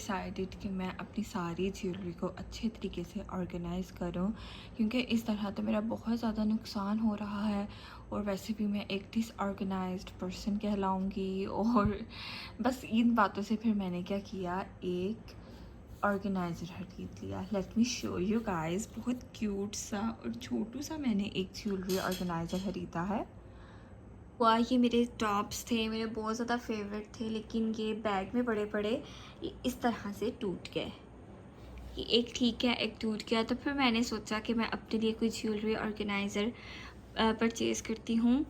Decided कि मैं अपनी सारी ज्वेलरी को अच्छे तरीके से ऑर्गेनाइज़ करूं, क्योंकि इस तरह तो मेरा बहुत ज़्यादा नुकसान हो रहा है और वैसे भी मैं एक डिसऑर्गेनाइज्ड पर्सन कहलाऊंगी। और बस इन बातों से फिर मैंने क्या किया, एक ऑर्गेनाइज़र खरीद लिया। Let me show you guys, बहुत क्यूट सा और छोटू सा मैंने एक ज्वेलरी ऑर्गेनाइज़र ख़रीदा है। हुआ ये मेरे टॉप्स थे, मेरे बहुत ज़्यादा फेवरेट थे, लेकिन ये बैग में पड़े पड़े ये इस तरह से टूट गए। ये एक ठीक है, एक टूट गया। तो फिर मैंने सोचा कि मैं अपने लिए कोई ज्वेलरी ऑर्गेनाइज़र परचेज़ करती हूँ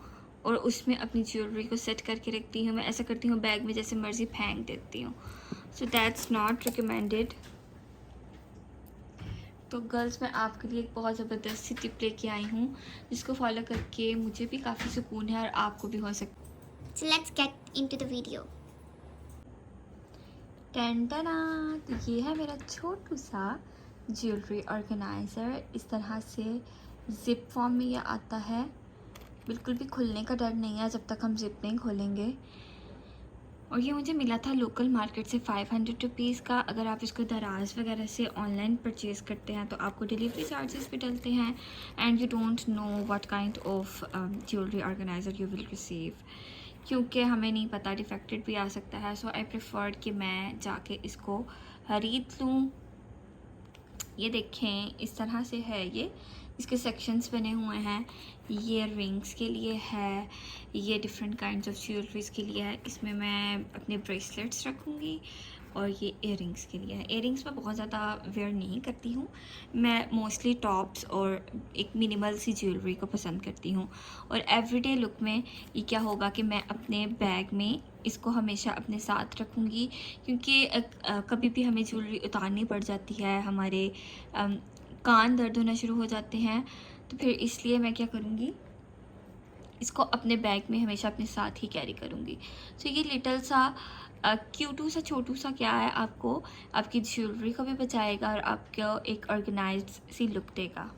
और उसमें अपनी ज्वेलरी को सेट करके रखती हूँ। मैं ऐसा करती हूँ, बैग में जैसे मर्ज़ी फेंक देती हूँ। So that's not recommended. तो गर्ल्स, मैं आपके लिए एक बहुत ज़बरदस्त सी टिप लेके आई हूँ, जिसको फॉलो करके मुझे भी काफ़ी सुकून है और आपको भी हो सकता है। So let's get into the video. टैंटाना, तो ये है मेरा छोटू सा ज्वेलरी ऑर्गेनाइज़र। इस तरह से ज़िप फॉर्म में ये आता है। बिल्कुल भी खुलने का डर नहीं है जब तक हम ज़िप नहीं खोलेंगे। और ये मुझे मिला था लोकल मार्केट से 500 रुपीज़ का। अगर आप इसको दराज वगैरह से ऑनलाइन परचेज़ करते हैं तो आपको डिलीवरी चार्जेस भी डलते हैं, and you don't know what kind of jewellery organiser you will receive, क्योंकि हमें नहीं पता, डिफेक्टेड भी आ सकता है। सो आई प्रेफर्ड कि मैं जाके इसको ख़रीद लूँ। ये देखें, इस तरह से है ये। इसके सेक्शंस बने हुए हैं। ये रिंग्स के लिए है, ये डिफरेंट काइंड्स ऑफ ज्वेलरीज़ के लिए है। इसमें मैं अपने ब्रेसलेट्स रखूँगी और ये इयररिंग्स के लिए है। इयररिंग्स मैं बहुत ज़्यादा वेयर नहीं करती हूँ, मैं मोस्टली टॉप्स और एक मिनिमल सी ज्वेलरी को पसंद करती हूँ। और एवरीडे लुक में ये क्या होगा कि मैं अपने बैग में इसको हमेशा अपने साथ रखूँगी, क्योंकि कभी भी हमें ज्वेलरी उतारनी पड़ जाती है, हमारे कान दर्द होना शुरू हो जाते हैं। तो फिर इसलिए मैं क्या करूँगी, इसको अपने बैग में हमेशा अपने साथ ही कैरी करूँगी। तो ये लिटल सा क्यूटू सा छोटू सा क्या है, आपको आपकी ज्वेलरी को भी बचाएगा और आपको एक ऑर्गेनाइज्ड सी लुक देगा।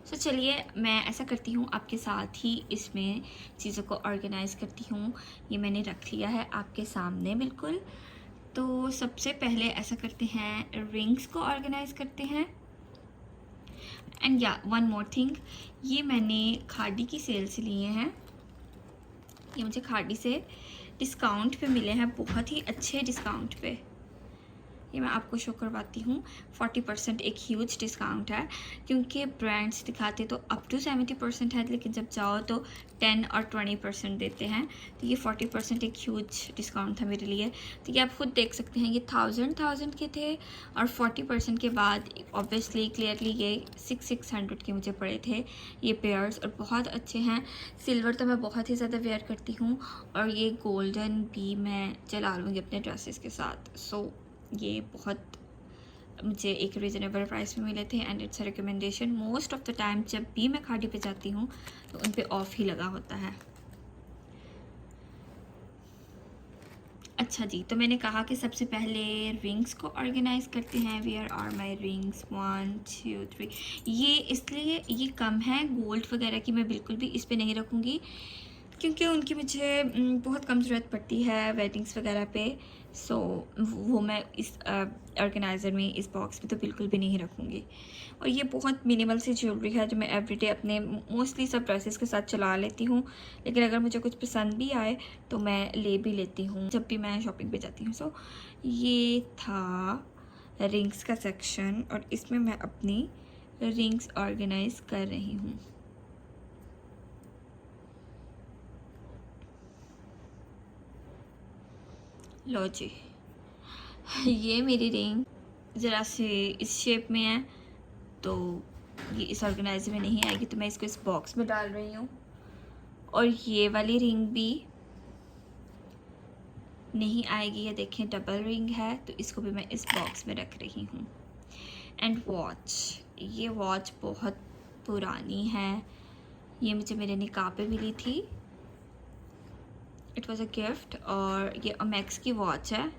सो चलिए, मैं ऐसा करती हूँ, आपके साथ ही इसमें चीज़ों को ऑर्गेनाइज़ करती हूँ। ये मैंने रख लिया है आपके सामने बिल्कुल। तो सबसे पहले ऐसा करते हैं, रिंग्स को ऑर्गेनाइज़ करते हैं। एंड या वन मोर थिंग, ये मैंने खाड़ी की सेल से लिए हैं। ये मुझे खाड़ी से डिस्काउंट पे मिले हैं, बहुत ही अच्छे डिस्काउंट पे। ये मैं आपको शो करवाती हूँ। 40% एक ह्यूज डिस्काउंट है, क्योंकि ब्रांड्स दिखाते तो अप टू 70% है, लेकिन जब जाओ तो 10 और 20% देते हैं। तो ये 40% एक ह्यूज डिस्काउंट था मेरे लिए। तो ये आप खुद देख सकते हैं, ये 1000 के थे और 40% के बाद ऑब्वियसली क्लियरली ये 600 के मुझे पड़े थे ये पेयर्स, और बहुत अच्छे हैं। सिल्वर तो मैं बहुत ही ज़्यादा वेयर करती हूँ और ये गोल्डन भी मैं चला लूँगी अपने ड्रेसेस के साथ। सो ये बहुत मुझे एक रीज़नेबल प्राइस में मिले थे, and it's a recommendation. Most of the time जब भी मैं खाड़ी पे जाती हूँ तो उन पे ऑफ ही लगा होता है। अच्छा जी, तो मैंने कहा कि सबसे पहले रिंग्स को ऑर्गेनाइज़ करते हैं। Where are my rings, 1 2 3। ये इसलिए ये कम है, गोल्ड वगैरह की मैं बिल्कुल भी इस पे नहीं रखूँगी, क्योंकि उनकी मुझे बहुत कम ज़रूरत पड़ती है वेडिंग्स वगैरह पे। सो वो मैं इस ऑर्गेनाइज़र में, इस बॉक्स में तो बिल्कुल भी नहीं रखूँगी। और ये बहुत मिनिमल सी ज्वेलरी है जो मैं एवरीडे अपने मोस्टली सब ड्रेसेस के साथ चला लेती हूँ, लेकिन अगर मुझे कुछ पसंद भी आए तो मैं ले भी लेती हूँ जब भी मैं शॉपिंग पे जाती हूँ। सो ये था रिंग्स का सेक्शन, और इसमें मैं अपनी रिंग्स ऑर्गेनाइज़ कर रही हूँ। लो जी, ये मेरी रिंग ज़रा से इस शेप में है, तो ये इस ऑर्गेनाइजर में नहीं आएगी, तो मैं इसको इस बॉक्स में डाल रही हूँ। और ये वाली रिंग भी नहीं आएगी, ये देखें डबल रिंग है, तो इसको भी मैं इस बॉक्स में रख रही हूँ। एंड वॉच, ये वॉच बहुत पुरानी है, ये मुझे मेरे निकाह पे मिली थी। इट वॉज़ अ गिफ्ट, और ये ओमेक्स की वॉच है।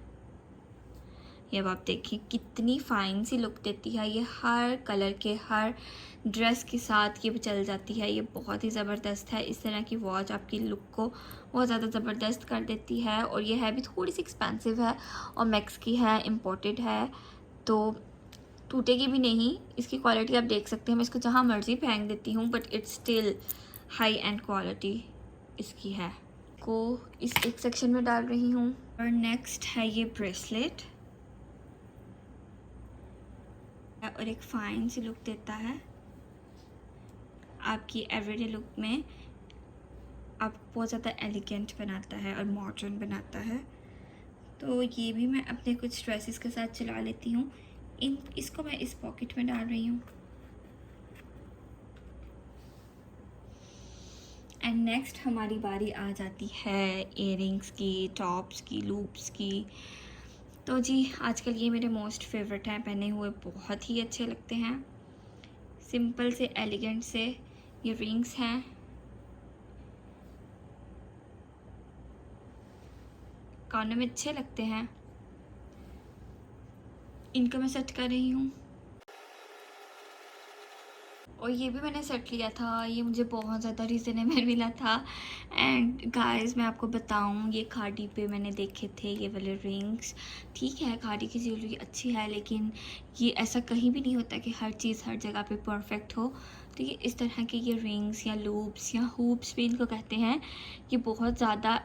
ये अब आप देखिए कितनी फाइन सी लुक देती है ये, हर कलर के हर ड्रेस के साथ ये चल जाती है। ये बहुत ही ज़बरदस्त है। इस तरह की वॉच आपकी लुक को बहुत ज़्यादा ज़बरदस्त कर देती है। और ये है भी थोड़ी सी एक्सपेंसिव है और मैक्स की है, इम्पोर्टेड है, तो टूटेगी भी नहीं। इसकी क्वालिटी आप देख सकते हैं, मैं इसको जहाँ मर्जी फेंक देती हूँ but it's still high and quality इसकी है। को इस एक सेक्शन में डाल रही हूँ। और नेक्स्ट है ये ब्रेसलेट, और एक फाइन सी लुक देता है आपकी एवरीडे लुक में, आपको बहुत ज़्यादा एलिगेंट बनाता है और मॉडर्न बनाता है। तो ये भी मैं अपने कुछ ड्रेसेस के साथ चला लेती हूँ। इसको मैं इस पॉकेट में डाल रही हूँ। एंड नेक्स्ट हमारी बारी आ जाती है इयररिंग्स की, टॉप्स की, लूप्स की। तो जी आजकल ये मेरे मोस्ट फेवरेट हैं, पहने हुए बहुत ही अच्छे लगते हैं। सिंपल से एलिगेंट से ये रिंग्स हैं, कानों में अच्छे लगते हैं। इनको मैं सेट कर रही हूँ। और ये भी मैंने सेट लिया था, ये मुझे बहुत ज़्यादा रीज़नेबल मिला था। एंड गाइस मैं आपको बताऊँ, ये खादी पे मैंने देखे थे ये वाले रिंग्स। ठीक है खादी की ज्वेलरी अच्छी है, लेकिन ये ऐसा कहीं भी नहीं होता कि हर चीज़ हर जगह पे परफेक्ट हो। तो ये इस तरह के ये रिंग्स या लूप्स या हुप्स भी इनको कहते हैं, ये बहुत ज़्यादा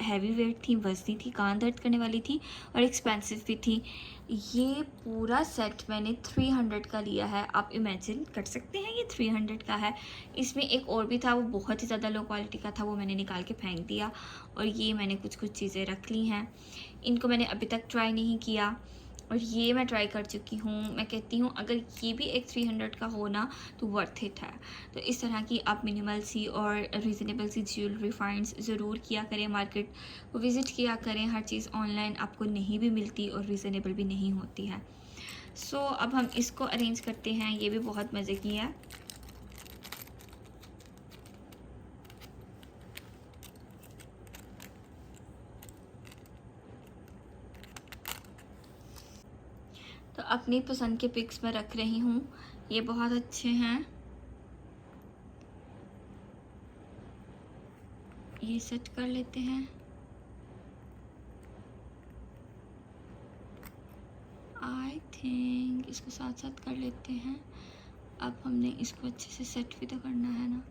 हैवी वेट थी, वजनी थी, कान दर्द करने वाली थी और एक्सपेंसिव भी थी। ये पूरा सेट मैंने 300 का लिया है। आप इमेजिन कर सकते हैं ये 300 का है। इसमें एक और भी था, वो बहुत ही ज़्यादा लो क्वालिटी का था, वो मैंने निकाल के फेंक दिया। और ये मैंने कुछ चीज़ें रख ली हैं, इनको मैंने अभी तक ट्राई नहीं किया। और ये मैं ट्राई कर चुकी हूँ। मैं कहती हूँ अगर ये भी एक 300 का हो ना तो वर्थ इट है। तो इस तरह की आप मिनिमल सी और रीज़नेबल सी ज्वेलरी फाइंड्स ज़रूर किया करें, मार्केट को विज़िट किया करें। हर चीज़ ऑनलाइन आपको नहीं भी मिलती और रीज़नेबल भी नहीं होती है। सो अब हम इसको अरेंज करते हैं। ये भी बहुत मज़े की है। तो अपनी पसंद के पिक्स मैं रख रही हूँ, ये बहुत अच्छे हैं। ये सेट कर लेते हैं। आई थिंक इसको साथ साथ कर लेते हैं। अब हमने इसको अच्छे से सेट भी तो करना है ना,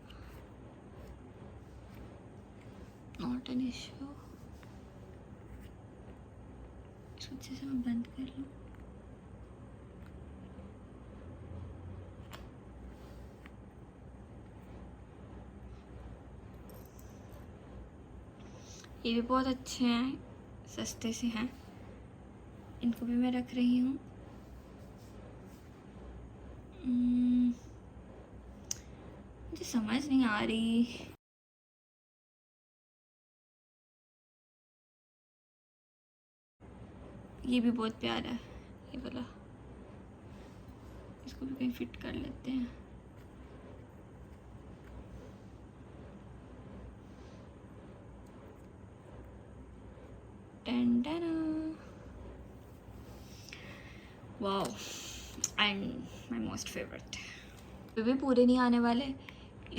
नॉट एन इशू। इसको अच्छे से मैं बंद कर लूँ। ये भी बहुत अच्छे हैं, सस्ते से हैं। इनको भी मैं रख रही हूँ। मुझे समझ नहीं आ रही। ये भी बहुत प्यारा है ये वाला, इसको भी कहीं फिट कर लेते हैं। Wow, and my most favourite. ये भी पूरे नहीं आने वाले,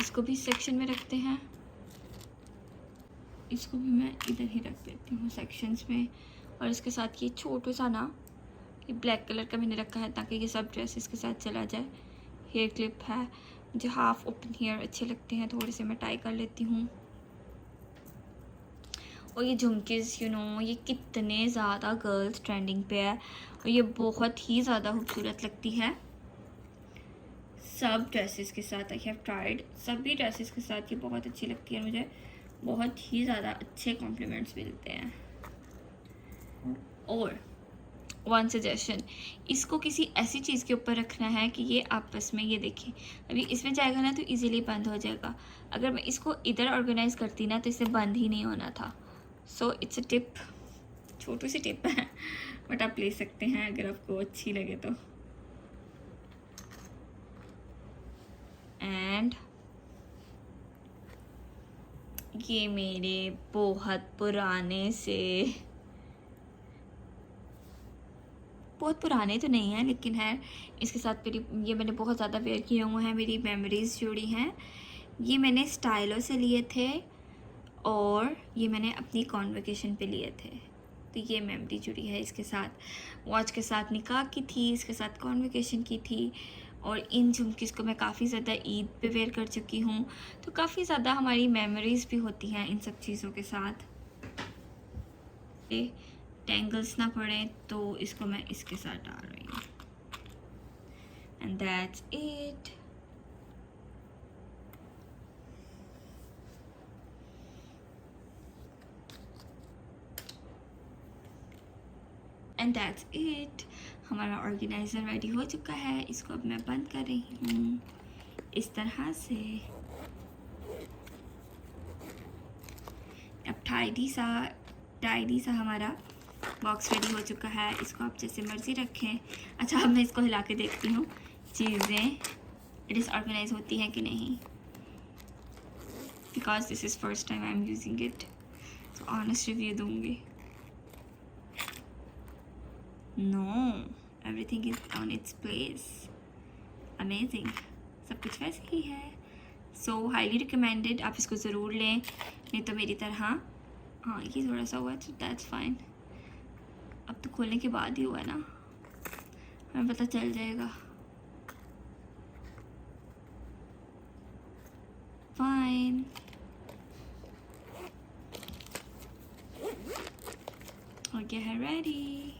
इसको भी सेक्शन में रखते हैं। इसको भी मैं इधर ही रख देती हूँ सेक्शंस में। और इसके साथ ये छोटू सा ना, ये ब्लैक कलर का मैंने रखा है ताकि ये सब ड्रेसेस के साथ चला जाए। हेयर क्लिप है, मुझे हाफ ओपन हेयर अच्छे लगते हैं, थोड़े से मैं टाई कर लेती हूँ। और ये झुमकेस ये कितने ज़्यादा गर्ल्स ट्रेंडिंग पे है और ये बहुत ही ज़्यादा खूबसूरत लगती है सब ड्रेसेस के साथ। आई हैव ट्राइड, सभी ड्रेसेस के साथ ये बहुत अच्छी लगती है। मुझे बहुत ही ज़्यादा अच्छे कॉम्प्लीमेंट्स मिलते हैं। और वन सजेशन, इसको किसी ऐसी चीज़ के ऊपर रखना है कि ये आपस में, ये देखिए अभी इसमें जाएगा ना तो इजीली बंद हो जाएगा। अगर मैं इसको इधर ऑर्गेनाइज करती ना तो इसे बंद ही नहीं होना था। सो इट्स अ टिप, छोटी सी टिप है बट आप ले सकते हैं अगर आपको अच्छी लगे तो। एंड ये मेरे बहुत पुराने से बहुत पुराने तो नहीं हैं लेकिन है इसके साथ मेरी ये मैंने बहुत ज़्यादा वेयर किए हुए हैं, मेरी मेमोरीज़ जुड़ी हैं। ये मैंने स्टाइलो से लिए थे और ये मैंने अपनी कॉन्वोकेशन पे लिए थे, तो ये मेमोरी जुड़ी है इसके साथ। वॉच के साथ निकाह की थी, इसके साथ कॉन्वोकेशन की थी, और इन झुमकीज़ को मैं काफ़ी ज़्यादा ईद पे वेयर कर चुकी हूँ, तो काफ़ी ज़्यादा हमारी मेमोरीज़ भी होती हैं इन सब चीज़ों के साथ। टेंगल्स ना पड़े तो इसको मैं इसके साथ डाल रही हूँ। And that's it. And that's it. हमारा ऑर्गेनाइज़र रेडी हो चुका है, इसको अब मैं बंद कर रही हूँ इस तरह से। अब टाइडी सा हमारा बॉक्स रेडी हो चुका है, इसको आप जैसे मर्ज़ी रखें। अच्छा, अब मैं इसको हिला के देखती हूँ चीज़ें डिसऑर्गेनाइज होती हैं कि नहीं, because this is first time I am using it, तो ऑनेस्ट रिव्यू दूँगी। No, everything is on its place, amazing, सब कुछ वैसे ही है। सो हाईली रिकमेंडेड, आप इसको ज़रूर लें, नहीं तो मेरी तरह। हाँ, ये थोड़ा सा हुआ तो दैट्स फाइन, अब तो खोलने के बाद ही हुआ ना, हमें पता चल जाएगा। फाइन, और क्या है रेडी।